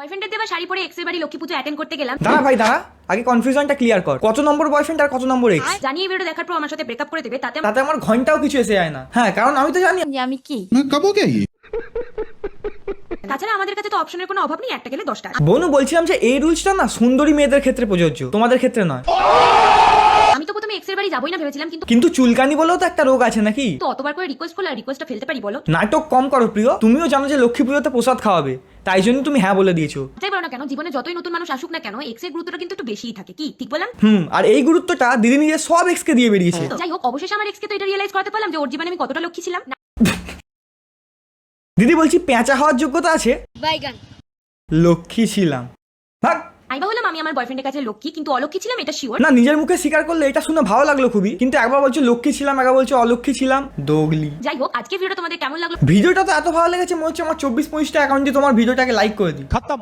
বয়ফ্রেন্ডের দেওয়া শাড়ি পরে এক্সের বাড়ি লক্ষ্মী পুজো অ্যাটেন্ড করতে গেলাম। দাঁড়া ভাই দাঁড়া, আগে কনফিউশনটা ক্লিয়ার কর। কত নম্বর বয়ফ্রেন্ড আর কত নম্বর এক্স? জানি এই ভিডিও দেখার পর আমার সাথে ব্রেকআপ করে দেবে, তাতে তাতে আমার ঘন্টাও কিছু এসে যায় না। হ্যাঁ, কারণ আমি তো জানি। যে আমি কি। कब हो गया ये? তাছাড়া আমাদের কাছে তো অপশনের কোনো অভাব নেই, একটা গেলে 10টা। বনু বলছিলাম যে এই রুলসটা না সুন্দরী মেয়েদের ক্ষেত্রে প্রযোজ্য, তোমাদের ক্ষেত্রে নয়। আমি তো প্রথমে এক্সের বাড়ি যাবোই না ভেবেছিলাম, কিন্তু কিন্তু চুলকানি বলেও তো একটা রোগ আছে নাকি? তো অতবার করে রিকোয়েস্ট করলে রিকোয়েস্টটা ফেলতে পারি বলো? নাটক কম করো প্রিয়, তুমিও জানো যে লক্ষ্মী পুজোতে প্রসাদ খাওয়াবে, তাই জন্য তুমি হ্যাঁ বলে দিয়েছো। যাই বলো না কেন, জীবনে যতই নতুন মানুষ আসুক না কেন, এক্সের গুরুত্বটা কিন্তু একটু বেশিই থাকে। কি ঠিক বললাম? আর এই গুরুত্বটা দিদি নিজের সব এক্সকে দিয়ে বেরিয়েছে। যাই হোক, অবশেষে আমার এক্সকে তো এটা রিয়েলাইজ করতে পারলাম যে ওর জীবনে আমি কতটা লক্ষ্মী ছিলাম। দিদি বলছি পেঁচা হওয়ার যোগ্যতা আছে? বাইগান। লক্ষ্মী ছিলাম। ভাগ। আমি বা হলাম আমি আমার বয়ফ্রেন্ডের কাছে লক্ষ্মী, কিন্তু অলক্ষ্মী ছিলাম এটা শিওর। না, নিজের মুখে স্বীকার করলে এটা শুনে ভালো লাগলো খুবই, কিন্তু একবার বলছো লক্ষ্মী ছিলাম, একবার বলছো অলক্ষ্মী ছিলাম। দোগলি। যাই হোক, আজকে ভিডিওটা তোমাদের কেমন লাগলো? ভিডিওটা তো এত ভালো লেগেছে মনে হচ্ছে আমার 24-25টা অ্যাকাউন্টে তোমার ভিডিওটাকে লাইক করে দিই। खत्म।